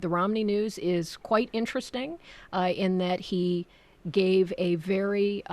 The Romney news is quite interesting in that he gave a very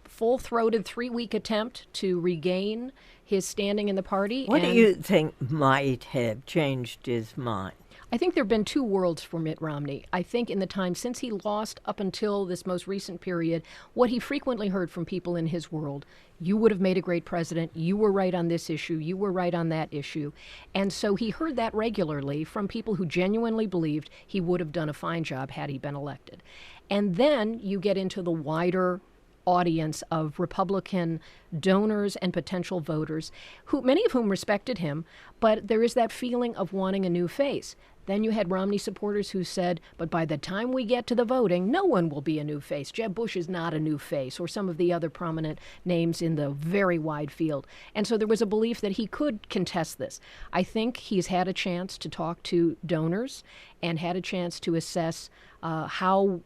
full-throated 3-week attempt to regain his standing in the party. What do you think might have changed his mind? I think there have been two worlds for Mitt Romney. I think in the time since he lost up until this most recent period, what he frequently heard from people in his world, you would have made a great president, you were right on this issue, you were right on that issue. And so he heard that regularly from people who genuinely believed he would have done a fine job had he been elected. And then you get into the wider audience of Republican donors and potential voters, who many of whom respected him, but there is that feeling of wanting a new face. Then you had Romney supporters who said, but by the time we get to the voting, no one will be a new face. Jeb Bush is not a new face, or some of the other prominent names in the very wide field. And so there was a belief that he could contest this. I think he's had a chance to talk to donors and had a chance to assess how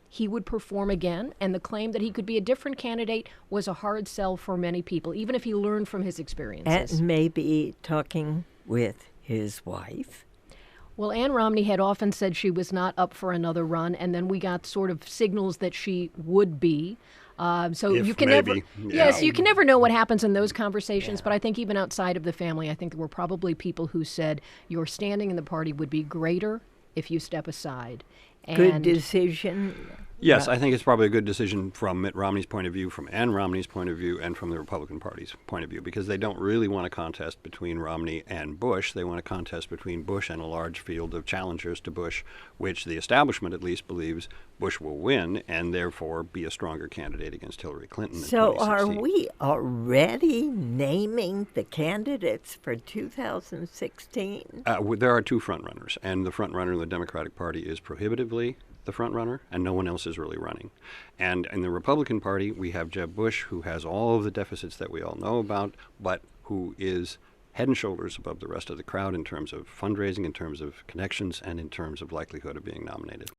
he would perform again, and the claim that he could be a different candidate was a hard sell for many people, even if he learned from his experiences. And maybe talking with his wife. Well, Ann Romney had often said she was not up for another run, and then we got sort of signals that she would be. So If you can maybe, never, yeah. yes, you can never know what happens in those conversations. But I think even outside of the family, I think there were probably people who said your standing in the party would be greater if you step aside. Good decision. Yes, I think it's probably a good decision from Mitt Romney's point of view, from Ann Romney's point of view, and from the Republican Party's point of view, because they don't really want a contest between Romney and Bush. They want a contest between Bush and a large field of challengers to Bush, which the establishment at least believes Bush will win and therefore be a stronger candidate against Hillary Clinton in So 2016. are we already naming the candidates for 2016? There are two frontrunners, and the frontrunner of the Democratic Party is prohibitively the front runner, and no one else is really running. And in the Republican Party, we have Jeb Bush, who has all of the deficits that we all know about, but who is head and shoulders above the rest of the crowd in terms of fundraising, in terms of connections, and in terms of likelihood of being nominated.